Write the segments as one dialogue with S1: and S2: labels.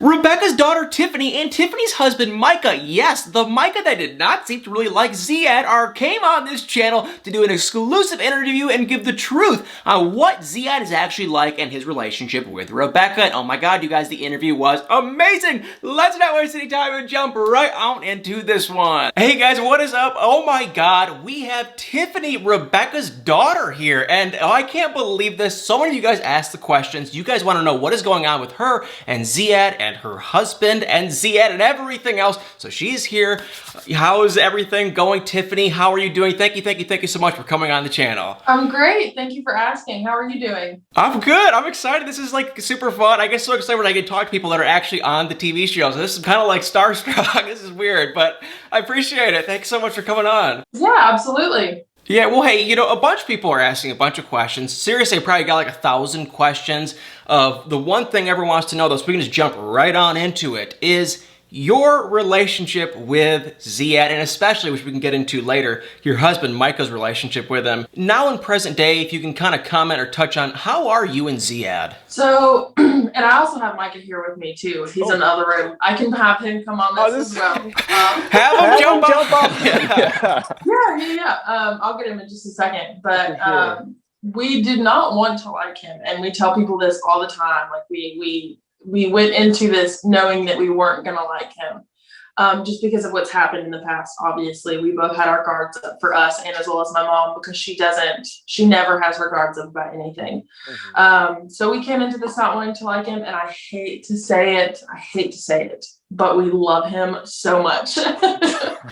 S1: Rebecca's daughter Tiffany and Tiffany's husband Micah, yes, the Micah that did not seem to really like Zied, came on this channel to do an exclusive interview and give the truth on what Zied is actually like and his relationship with Rebecca. And oh my god, you guys, the interview was amazing! Let's not waste any time and jump right on into this one. Hey guys, what is up? Oh my god, we have Tiffany, Rebecca's daughter here, and I can't believe this. So many of you guys asked the questions. You guys want to know what is going on with her and Zied and her husband and Zied and everything else. So she's here. How is everything going, Tiffany? How are you doing? Thank you so much for coming on the channel.
S2: I'm great. Thank you for asking. How are you doing?
S1: I'm good. I'm excited. This is like super fun. I get so excited when I get to talk to people that are actually on the TV show. So this is kind of like starstruck. This is weird, but I appreciate it. Thanks so much for coming on.
S2: Yeah, absolutely.
S1: Yeah, well, hey, you know, a bunch of people are asking a bunch of questions. Seriously, I probably got like 1,000 questions. The one thing everyone wants to know, though, so we can just jump right on into it, is your relationship with Zied, and especially, which we can get into later, your husband Micah's relationship with him. Now in present day, if you can kind of comment or touch on, how are you and Zied?
S2: So, and I also have Micah here with me too. He's in the other room. I can have him come on this as well.
S1: Have him jump up.
S2: Yeah. I'll get him in just a second. But we did not want to like him, and we tell people this all the time. Like we went into this knowing that we weren't gonna like him. Just because of what's happened in the past. Obviously, we both had our guards up for us, and as well as my mom, because she never has her guards up about anything. So we came into this not wanting to like him, and I hate to say it, but we love him so much.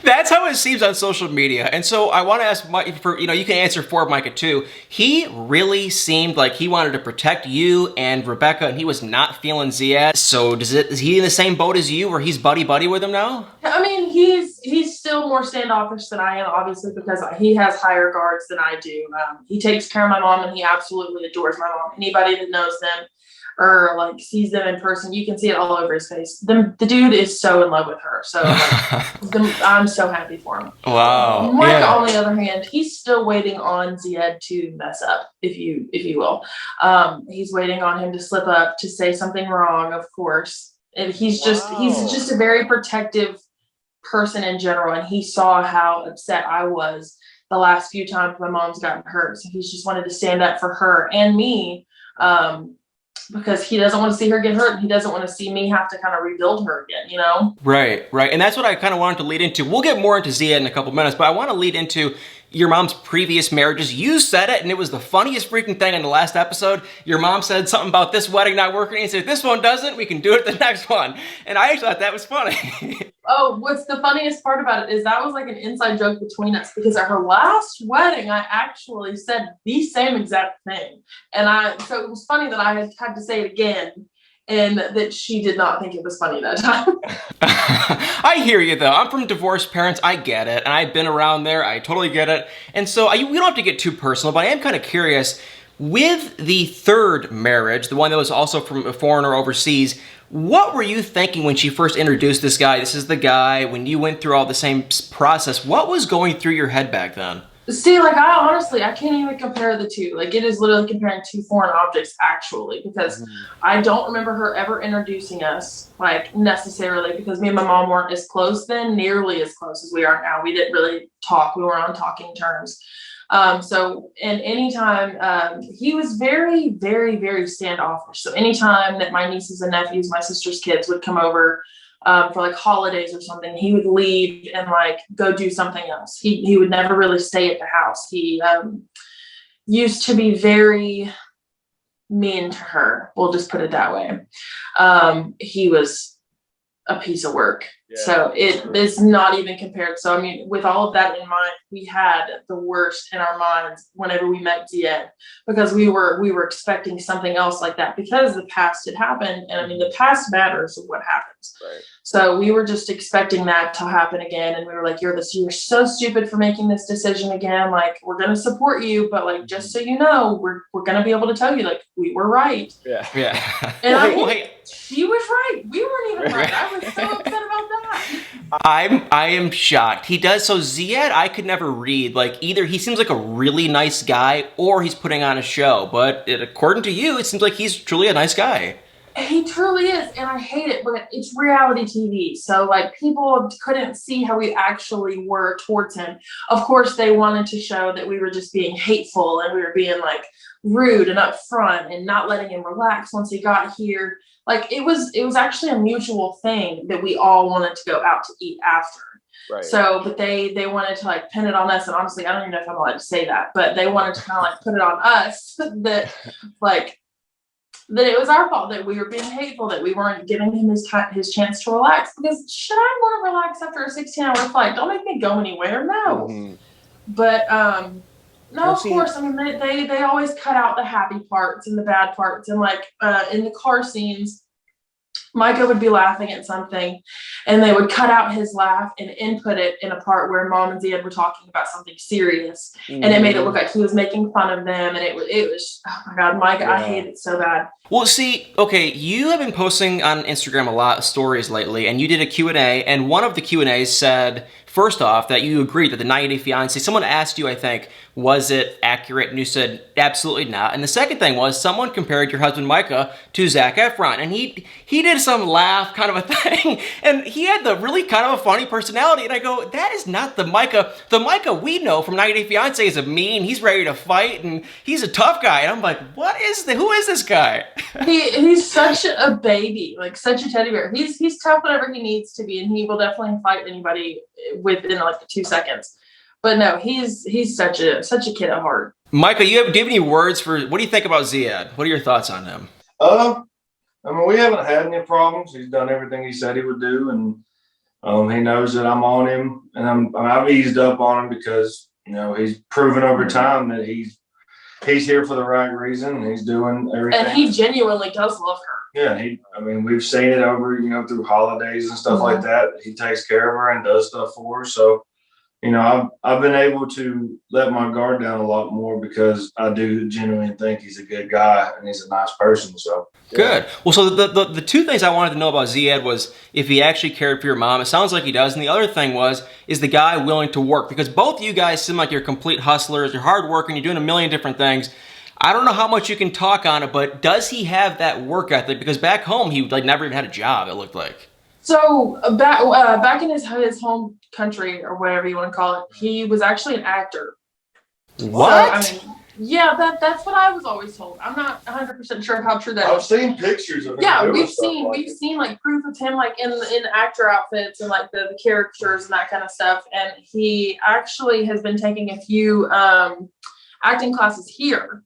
S1: That's how it seems on social media. And so I want to ask Mike, you can answer for Micah too. He really seemed like he wanted to protect you and Rebecca, and he was not feeling Zied. So is he in the same boat as you, where he's buddy-buddy with him now?
S2: I mean, he's still more standoffish than I am, obviously, because he has higher guards than I do. He takes care of my mom, and he absolutely adores my mom. Anybody that knows them or like sees them in person, you can see it all over his face. The dude is so in love with her. So I'm so happy for him.
S1: Wow.
S2: Mike, on the other hand, he's still waiting on Zied to mess up, if you will. He's waiting on him to slip up, to say something wrong, of course. And he's just a very protective person in general. And he saw how upset I was the last few times my mom's gotten hurt. So he's just wanted to stand up for her and me. Because he doesn't want to see her get hurt, and he doesn't want to see me have to kind of rebuild her again, you know?
S1: Right. And that's what I kind of wanted to lead into. We'll get more into Zied in a couple minutes, but I want to lead into your mom's previous marriages. You said it, and it was the funniest freaking thing in the last episode. Your mom said something about this wedding not working, and you said, this one doesn't, we can do it the next one. And I actually thought that was funny.
S2: Oh, what's the funniest part about it is that was like an inside joke between us, because at her last wedding, I actually said the same exact thing. And so it was funny that I had to say it again, and that she did not think it was funny that time.
S1: I hear you though. I'm from divorced parents. I get it. And I've been around there. I totally get it. And so we don't have to get too personal, but I am kind of curious. With the third marriage, the one that was also from a foreigner overseas, what were you thinking when she first introduced this guy? This is the guy, when you went through all the same process, what was going through your head back then?
S2: See, like, I can't even compare the two. Like, it is literally comparing two foreign objects, actually, because I don't remember her ever introducing us, like, necessarily, because me and my mom weren't as close then, nearly as close as we are now. We didn't really talk. We were on talking terms. So, and anytime, he was very, very, very standoffish. So anytime that my nieces and nephews, my sister's kids would come over, for like holidays or something, he would leave and like go do something else. He would never really stay at the house. He, used to be very mean to her. We'll just put it that way. He was a piece of work. Yeah, so it is not even compared. So, I mean, with all of that in mind, we had the worst in our minds whenever we met Zied, because we were expecting something else like that, because the past had happened. And I mean, the past matters of what happens. Right. So we were just expecting that to happen again. And we were like, you're so stupid for making this decision again. Like, we're going to support you, but like, just so you know, we're going to be able to tell you, like, we were right.
S1: Yeah.
S2: And I mean, she was right. We weren't even right. I was so upset about that.
S1: I am shocked. He does. So Zied, I could never read. Like, either he seems like a really nice guy or he's putting on a show. But according to you, it seems like he's truly a nice guy.
S2: He truly is, and I hate it, but it's reality TV. So like people couldn't see how we actually were towards him. Of course, they wanted to show that we were just being hateful and we were being like rude and upfront and not letting him relax once he got here. Like it was actually a mutual thing that we all wanted to go out to eat after.
S3: Right.
S2: So, but they wanted to like pin it on us, and honestly, I don't even know if I'm allowed to say that, but they wanted to kind of like put it on us that like that it was our fault that we were being hateful, that we weren't giving him his chance to relax. Because should I want to relax after a 16-hour flight? Don't make me go anywhere. No.
S3: Mm-hmm.
S2: But no, of course. I mean, they always cut out the happy parts and the bad parts, and like in the car scenes, Micah would be laughing at something and they would cut out his laugh and input it in a part where Mom and Zied were talking about something serious. And it made it look like he was making fun of them. And it was oh my God, Micah, I hate it so bad.
S1: Well, see, okay, you have been posting on Instagram a lot of stories lately, and you did a Q&A, and one of the Q&As said, first off, that you agreed that the 90 Day Fiancé, someone asked you, I think, was it accurate? And you said, absolutely not. And the second thing was, someone compared your husband Micah to Zac Efron, and he did some laugh kind of a thing, and he had the really kind of a funny personality, and I go, that is not the Micah. The Micah we know from 90 Day Fiancé is a mean, he's ready to fight, and he's a tough guy, and I'm like, who is this guy?
S2: He's such a baby, like such a teddy bear. He's tough whenever he needs to be, and he will definitely fight anybody within like 2 seconds. But no, he's such a kid at heart.
S1: Micah, do you have any words for what do you think about Zied? What are your thoughts on him?
S4: I mean, we haven't had any problems. He's done everything he said he would do, and he knows that I'm on him, and I've eased up on him because he's proven over time that he's here for the right reason, and he's doing everything.
S2: And he genuinely does love her.
S4: Yeah, we've seen it over, through holidays and stuff like that. He takes care of her and does stuff for her. So, I've been able to let my guard down a lot more because I do genuinely think he's a good guy and he's a nice person. So yeah.
S1: Good. Well, so the two things I wanted to know about Zied was if he actually cared for your mom. It sounds like he does. And the other thing is the guy willing to work? Because both of you guys seem like you're complete hustlers. You're hardworking. You're doing a million different things. I don't know how much you can talk on it, but does he have that work ethic? Because back home, he never even had a job, it looked like.
S2: So back in his home country, or whatever you want to call it, he was actually an actor.
S1: What?
S2: So, yeah, that's what I was always told. I'm not 100% sure how true that is.
S4: I've seen pictures of him.
S2: Yeah, we've seen like proof of him like in actor outfits and like the characters and that kind of stuff. And he actually has been taking a few acting classes here.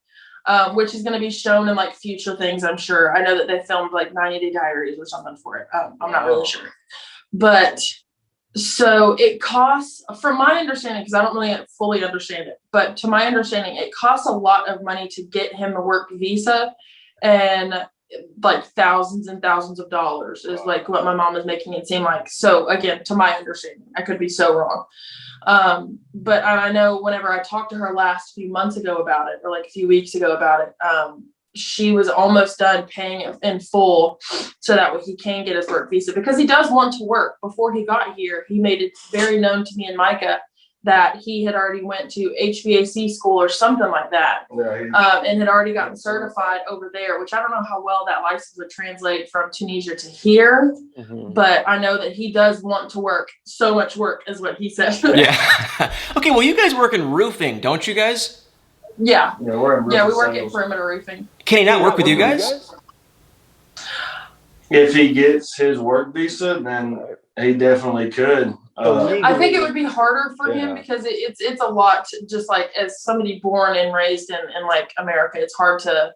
S2: Which is going to be shown in like future things, I'm sure. I know that they filmed like 90 Day Diaries or something for it. I'm not really sure. But so it costs, from my understanding, because I don't really fully understand it, but to my understanding, it costs a lot of money to get him a work visa, and like thousands and thousands of dollars is like what my mom is making it seem like. So again, to my understanding, I could be so wrong. But I know whenever I talked to her last few months ago about it, or like a few weeks ago about it, she was almost done paying it in full so that way he can get his work visa, because he does want to work. Before he got here, he made it very known to me and Micah that he had already went to HVAC school or something like that, and had already gotten certified over there, which I don't know how well that license would translate from Tunisia to here, but I know that he does want to work. So much work is what he said.
S1: Yeah. Okay, well, you guys work in roofing, don't you guys?
S2: Yeah.
S4: Yeah, we're in
S2: we work in perimeter roofing.
S1: Can he not work with you guys?
S4: If he gets his work visa, then he definitely could.
S2: I think it would be harder for him because it's a lot to, just like as somebody born and raised in like America, it's hard to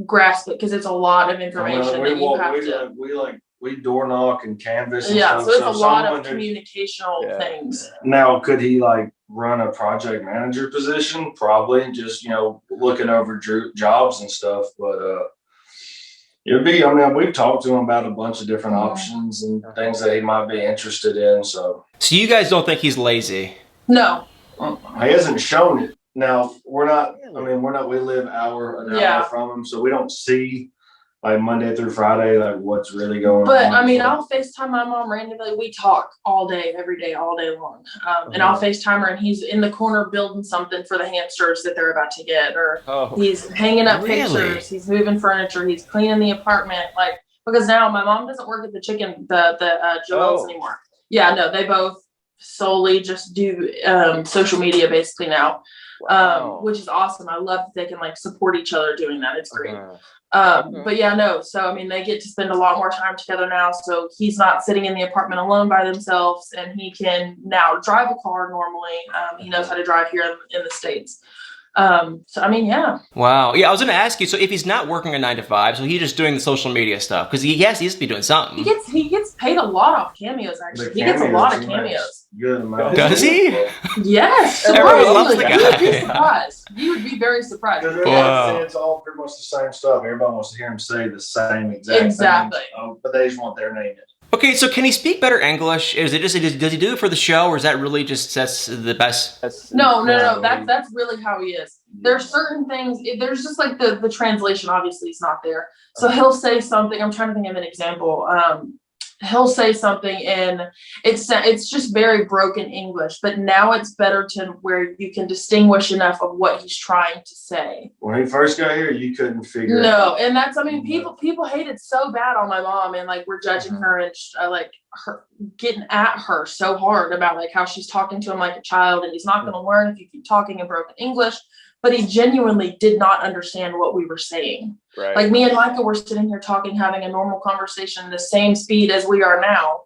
S2: grasp it because it's a lot of information that you have to.
S4: We door knock and canvas and
S2: stuff. So it's a lot of communicational things.
S4: Now, could he like run a project manager position? Probably, just looking over jobs and stuff, but it would be, we've talked to him about a bunch of different options and things that he might be interested in. So
S1: you guys don't think he's lazy?
S2: No.
S4: He hasn't shown it. Now, we're not, we live an hour from him, so we don't see like Monday through Friday, like what's really going on.
S2: But I'll FaceTime my mom randomly. We talk all day, every day, all day long. And I'll FaceTime her and he's in the corner building something for the hamsters that they're about to get, or he's hanging up pictures, he's moving furniture, he's cleaning the apartment. Like because now my mom doesn't work at the Joel's anymore. Yeah, no, they both solely just do social media basically now.
S3: Wow.
S2: Which is awesome. I love that they can like support each other doing that. It's great. But yeah, no. So I mean, they get to spend a lot more time together now. So he's not sitting in the apartment alone by themselves, and he can now drive a car normally. He knows how to drive here in the States. So I mean, yeah.
S1: Wow. Yeah, I was going to ask you. So if he's not working a 9 to 5, so he's just doing the social media stuff because he has to be doing something.
S2: He gets paid a lot off cameos. Actually, he gets a lot of cameos.
S4: Good amount.
S1: Does he?
S2: Yes.
S1: Everyone loves the
S2: You would be
S1: guy.
S2: surprised. You would be very surprised.
S1: Wow.
S4: It's all pretty much the same stuff. Everybody wants to hear him say the same exact thing. But they just want their name in it.
S1: Okay, so can he speak better English? Is it just does he do it for the show, or is that really just that's the best?
S2: No. That's really how he is. There's certain things. There's just like the translation. Obviously, is not there. So he'll say something. I'm trying to think of an example. He'll say something and it's just very broken English, but now it's better to where you can distinguish enough of what he's trying to say.
S4: When he first got here, you couldn't figure it out.
S2: No, and that's, I mean, people hated so bad on my mom, and like we're judging her and like her getting at her so hard about like how she's talking to him like a child, and he's not going to learn if you keep talking in broken English. But he genuinely did not understand what we were saying.
S3: Right.
S2: Like me and Micah were sitting here talking, having a normal conversation, the same speed as we are now.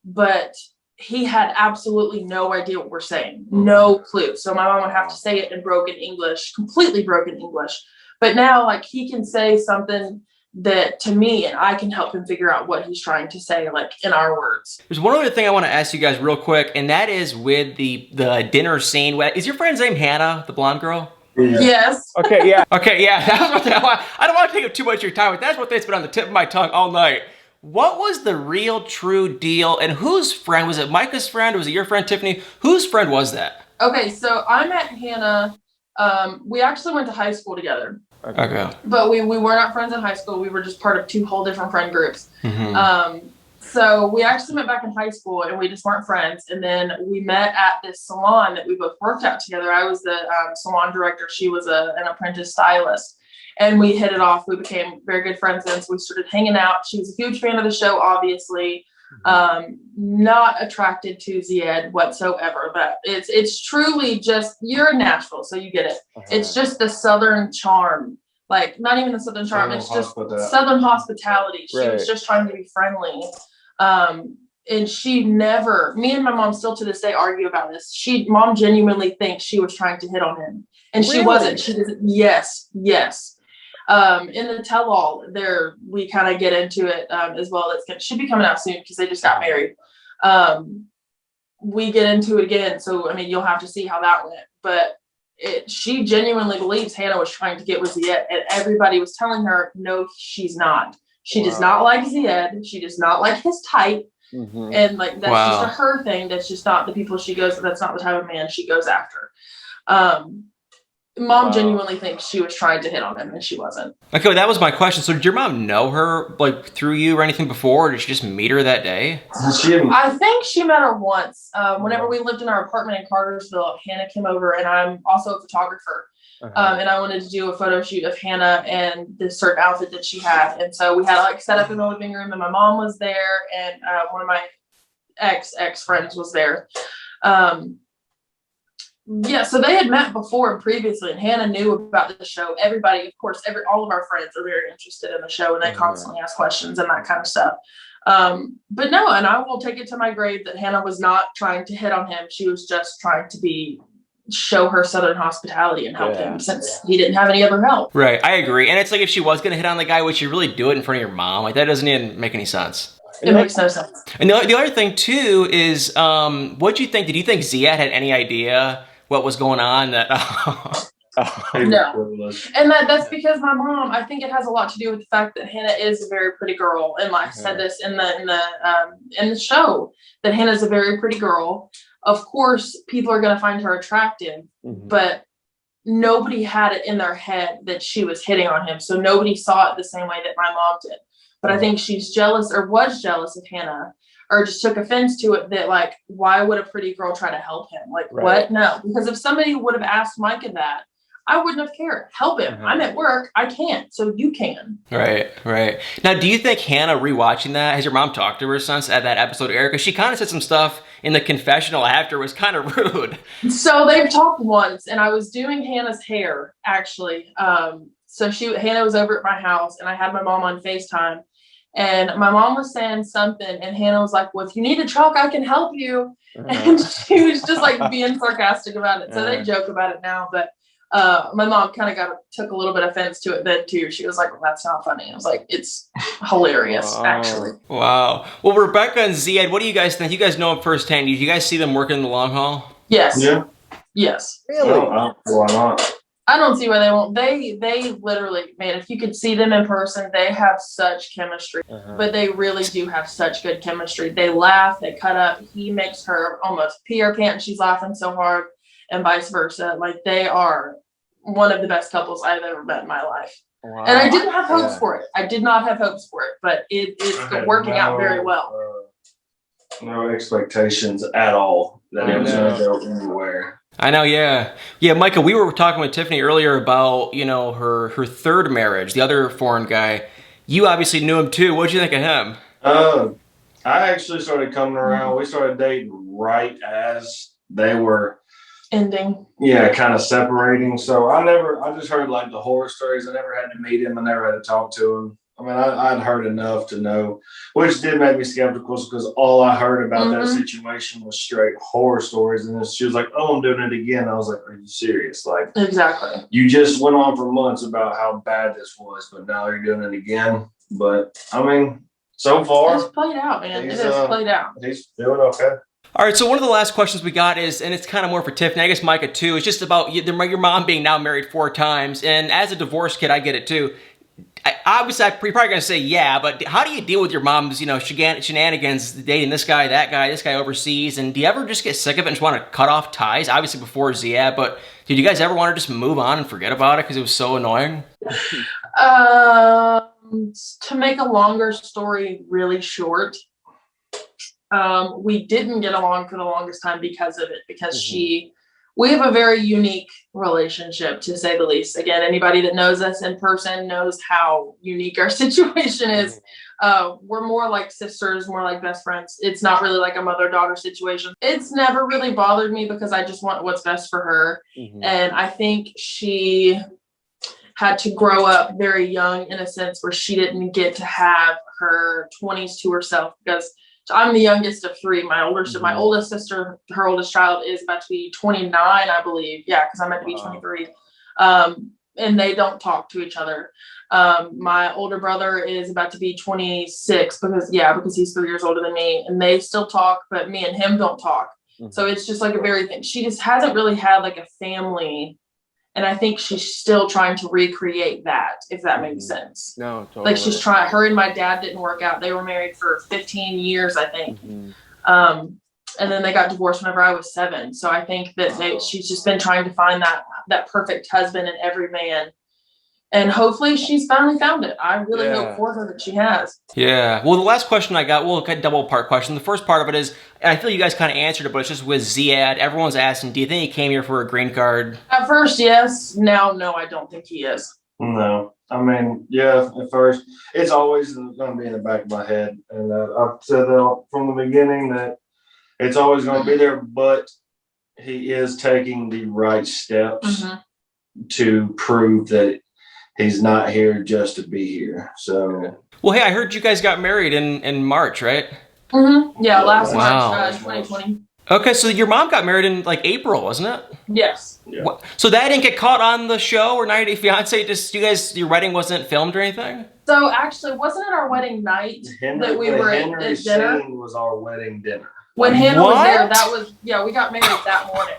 S2: But he had absolutely no idea what we're saying. No clue. So my mom would have to say it in broken English, completely broken English. But now like he can say something that to me, and I can help him figure out what he's trying to say, like in our words.
S1: There's one other thing I want to ask you guys real quick, and that is with the dinner scene. Is your friend's name Hannah, the blonde girl?
S4: Yeah.
S2: Yes.
S3: Okay, yeah.
S1: Okay, yeah. That was what I don't want to take up too much of your time, but that's what that's been on the tip of my tongue all night. What was the real, true deal, and whose friend? Was it Micah's friend, or was it your friend, Tiffany? Whose friend was that?
S2: Okay, so I met Hannah. We actually went to high school together.
S1: Okay.
S2: But we were not friends in high school. We were just part of two whole different friend groups.
S1: Mm-hmm.
S2: So we actually met back in high school, and we just weren't friends. And then we met at this salon that we both worked at together. I was the salon director. She was an apprentice stylist. And we hit it off. We became very good friends then. So we started hanging out. She was a huge fan of the show, obviously. Not attracted to Zied whatsoever. But it's truly just, you're in Nashville, so you get it. It's just the Southern charm. Like, not even the Southern charm. It's just Southern hospitality. She was just trying to be friendly. And she never, me and my mom still to this day argue about this. Mom genuinely thinks she was trying to hit on him. And she wasn't. She doesn't. Yes. In the tell-all there, we kind of get into it as well. It should be coming out soon because they just got married. We get into it again. So, I mean, you'll have to see how that went. But she genuinely believes Hannah was trying to get with Zied, and everybody was telling her, no, she's not. She does not like Zied. She does not like his type. And like, that's just a her thing. That's just not the people she goes, that's not the type of man she goes after. Mom genuinely thinks she was trying to hit on him, and she wasn't.
S1: Okay, well, that was my question. So did your mom know her like through you or anything before, or did she just meet her that day?
S2: I think she met her once. Whenever we lived in our apartment in Cartersville, Hannah came over, and I'm also a photographer. And I wanted to do a photo shoot of Hannah and this certain outfit that she had. And so we had like set up in the living room, and my mom was there, and one of my ex friends was there. Yeah, so they had met before and previously, and Hannah knew about the show. Everybody, of course, all of our friends are very interested in the show, and they constantly ask questions and that kind of stuff. But no, and I will take it to my grave that Hannah was not trying to hit on him. She was just trying to show her Southern hospitality and help him since he didn't have any other help.
S1: Right, I agree. And it's like if she was going to hit on the guy, would she really do it in front of your mom? Like, that doesn't even make any sense.
S2: It makes no sense.
S1: And the other thing, too, is what do you think? Did you think Zied had any idea what was going on?
S2: No. And that's because my mom, I think it has a lot to do with the fact that Hannah is a very pretty girl. And like I said this in the show, that Hannah's a very pretty girl. Of course, people are going to find her attractive, but nobody had it in their head that she was hitting on him. So nobody saw it the same way that my mom did. But I think she's jealous, or was jealous of Hannah, or just took offense to it, that like, why would a pretty girl try to help him? Like, what? No. Because if somebody would have asked Micah that, I wouldn't have cared. Help him. I'm at work. I can't. So you can.
S1: Right. Now, do you think Hannah rewatching that, has your mom talked to her since at that episode, Eric? Because she kind of said some stuff in the confessional after was kind of rude.
S2: So they've talked once, and I was doing Hannah's hair, actually. So Hannah was over at my house, and I had my mom on FaceTime. And my mom was saying something, and Hannah was like, well, if you need a chalk, I can help you. And she was just like being sarcastic about it. So they joke about it now. But my mom kind of took a little bit of offense to it then too. She was like, well, that's not funny. I was like, it's hilarious, actually.
S1: Wow. Well, Rebecca and Zied, what do you guys think? You guys know them firsthand. Do you guys see them working in the long haul?
S2: Yes.
S4: Yeah.
S2: Yes.
S4: Really? Why not?
S2: I don't see why they won't. They literally, man, if you could see them in person, they have such chemistry. But they really do have such good chemistry. They laugh, they cut up. He makes her almost pee her pants. She's laughing so hard, and vice versa. Like, they are one of the best couples I've ever met in my life. Wow. And I didn't have hopes for it. I did not have hopes for it, but it's working out very well.
S4: No expectations at all that it was going to go anywhere.
S1: I know, yeah. Yeah, Micah, we were talking with Tiffany earlier about, her third marriage, the other foreign guy. You obviously knew him too. What'd you think of him?
S4: I actually started coming around. We started dating right as they were
S2: ending.
S4: Yeah, kind of separating. So I just heard like the horror stories. I never had to meet him. I never had to talk to him. I mean, I'd heard enough to know, which did make me skeptical because all I heard about that situation was straight horror stories. And she was like, oh, I'm doing it again. I was like, are you serious? Like,
S2: exactly.
S4: You just went on for months about how bad this was, but now you're doing it again. But I mean, so far,
S2: it's played out, man. It is played out.
S4: He's doing okay.
S1: All right, so one of the last questions we got is, and it's kind of more for Tiffany, I guess Micah too, it's just about your mom being now married 4 times. And as a divorced kid, I get it too. Obviously, I'm probably going to say yeah, but how do you deal with your mom's, shenanigans, dating this guy overseas? And do you ever just get sick of it and just want to cut off ties? Obviously before Zied, but did you guys ever want to just move on and forget about it because it was so annoying?
S2: To make a longer story really short, we didn't get along for the longest time because of it, because we have a very unique relationship, to say the least. Again, anybody that knows us in person knows how unique our situation is. We're more like sisters, more like best friends. It's not really like a mother-daughter situation. It's never really bothered me because I just want what's best for her. And I think she had to grow up very young in a sense where she didn't get to have her 20s to herself, because I'm the youngest of 3. My oldest sister, her oldest child, is about to be 29, I believe. Yeah, because I'm about to be 23. And they don't talk to each other. My older brother is about to be 26 because he's 3 years older than me, and they still talk, but me and him don't talk. So it's just like a very thing. She just hasn't really had like a family. And I think she's still trying to recreate that, if that makes sense.
S3: No, totally.
S2: Like, she's trying. Her and my dad didn't work out. They were married for 15 years, I think. And then they got divorced whenever I was 7. So I think that she's just been trying to find that perfect husband in every man. And hopefully she's finally found it. I really hope for her that she has.
S1: Yeah. Well, the last question I got, a double part question. The first part of it is, and I feel you guys kind of answered it, but it's just with Zied. Everyone's asking, do you think he came here for a green card?
S2: At first, yes. Now, no, I don't think he is.
S4: No. I mean, yeah, at first. It's always going to be in the back of my head. And I've said that from the beginning that it's always going to be there, but he is taking the right steps to prove that he's not here just to be here. So,
S1: well, hey, I heard you guys got married in March, right?
S2: Yeah, last March, 2020.
S1: Okay, so your mom got married in like April, wasn't it?
S2: Yes.
S4: Yeah.
S1: So that didn't get caught on the show or 90 Day Fiance? Just your wedding wasn't filmed or anything?
S2: So actually, wasn't it our wedding night that we were at dinner?
S4: Scene was our wedding dinner.
S2: When Hannah was there, we got married that morning.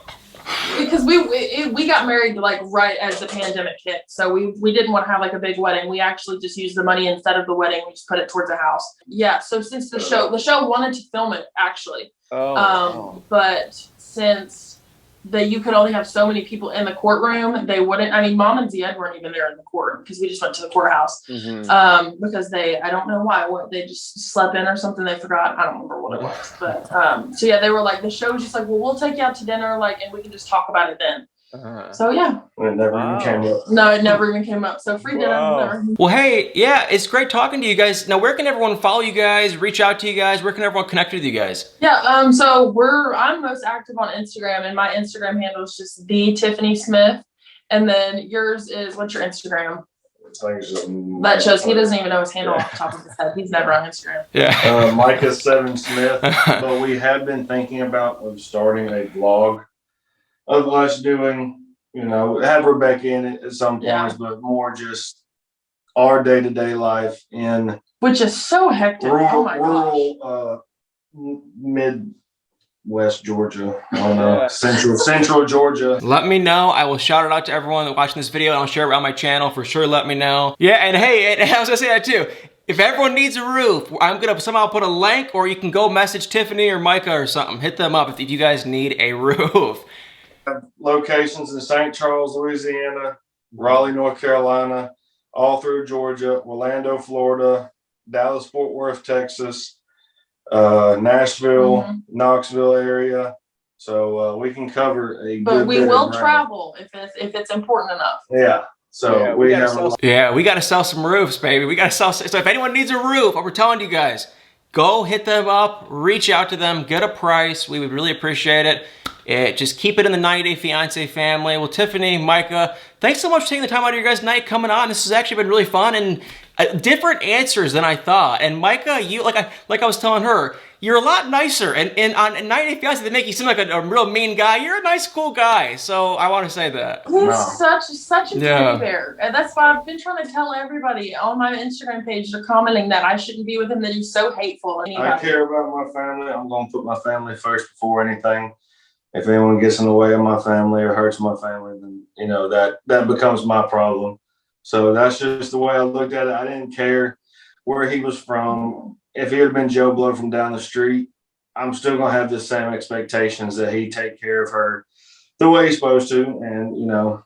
S2: Because we got married like right as the pandemic hit, so we didn't want to have like a big wedding. We actually just used the money instead of the wedding. We just put it towards the house. Yeah. So since the show wanted to film it actually, but since you could only have so many people in the courtroom, they wouldn't. I mean, Mom and Zied weren't even there in the courtroom because we just went to the courthouse. Because I don't know why. They just slept in or something. They forgot. I don't remember what it was. But so yeah, they were like, the show was just like, well, we'll take you out to dinner, like, and we can just talk about it then. So yeah.
S4: It never even came up.
S2: No, it never even came up. So free dinner. Whatever.
S1: Well, hey, yeah, it's great talking to you guys. Now, where can everyone follow you guys, reach out to you guys? Where can everyone connect with you guys?
S2: Yeah, so I'm most active on Instagram, and my Instagram handle is just the Tiffany Smith. And then yours is, what's your Instagram? That shows he doesn't even know his handle off the top of his head. He's never on Instagram.
S1: Yeah.
S4: Micah 7 Smith. But we have been thinking about starting a vlog of us doing, have Rebecca in it at some points, but more just our day-to-day life in
S2: which is so hectic.
S4: rural Midwest Georgia, central Georgia.
S1: Let me know. I will shout it out to everyone that's watching this video, and I'll share it around my channel for sure. Let me know. Yeah, and hey, I was gonna say that too. If everyone needs a roof, I'm gonna somehow put a link, or you can go message Tiffany or Micah or something. Hit them up if you guys need a roof.
S4: Locations in St. Charles, Louisiana, Raleigh, North Carolina, all through Georgia, Orlando, Florida, Dallas, Fort Worth, Texas, Nashville, Knoxville area. So we can cover a
S2: but
S4: good
S2: we
S4: bit
S2: will
S4: of
S2: travel if it's important enough.
S4: Yeah. So we
S1: gotta sell some roofs, baby. We gotta sell. So if anyone needs a roof, we're telling you guys, go hit them up, reach out to them, get a price. We would really appreciate it. Just keep it in the 90 Day Fiancé family. Well, Tiffany, Micah, thanks so much for taking the time out of your guys' night coming on. This has actually been really fun and different answers than I thought. And Micah, you like I was telling her, you're a lot nicer. And on 90 Day Fiancé, they make you seem like a real mean guy. You're a nice, cool guy. So I want to say that.
S2: He's such a teddy bear. And that's why I've been trying to tell everybody on my Instagram page, they're commenting that I shouldn't be with him, that he's so hateful.
S4: I care about my family. I'm going to put my family first before anything. If anyone gets in the way of my family or hurts my family, then, that becomes my problem. So that's just the way I looked at it. I didn't care where he was from. If he had been Joe Blow from down the street, I'm still going to have the same expectations that he take care of her the way he's supposed to. And,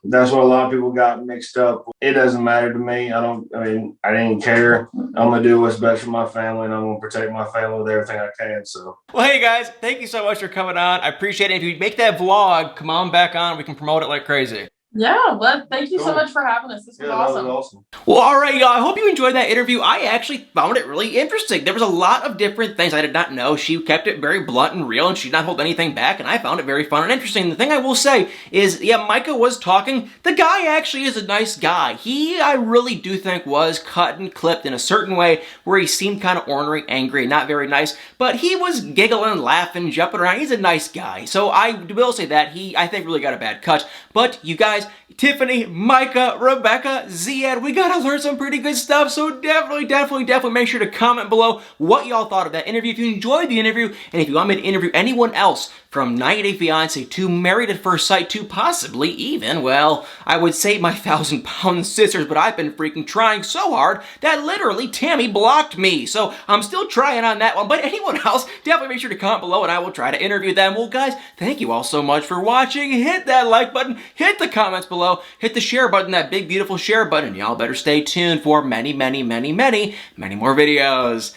S4: that's what a lot of people got mixed up. It doesn't matter to me. I didn't care. I'm going to do what's best for my family, and I'm going to protect my family with everything I can. So,
S1: well, hey guys, thank you so much for coming on. I appreciate it. If you make that vlog, come on back on. We can promote it like crazy.
S2: Yeah, well, thank you so much for having us. This was awesome.
S4: That was awesome.
S1: Well, all right, y'all. I hope you enjoyed that interview. I actually found it really interesting. There was a lot of different things I did not know. She kept it very blunt and real, and she did not hold anything back, and I found it very fun and interesting. The thing I will say is, yeah, Micah was talking. The guy actually is a nice guy. I really do think, was cut and clipped in a certain way where he seemed kind of ornery, angry, not very nice, but he was giggling, laughing, jumping around. He's a nice guy. So I will say that I think, really got a bad cut. But you guys, Tiffany, Micah, Rebecca, Zied, we gotta learn some pretty good stuff, so definitely make sure to comment below what y'all thought of that interview, if you enjoyed the interview, and if you want me to interview anyone else from 90 Day Fiancé to Married at First Sight to possibly even, well, I would say my 1,000-pound sisters, but I've been freaking trying so hard that literally Tammy blocked me, so I'm still trying on that one, but anyone else, definitely make sure to comment below and I will try to interview them. Well, guys, thank you all so much for watching. Hit that like button, hit the comments below, hit the share button, that big, beautiful share button. Y'all better stay tuned for many more videos.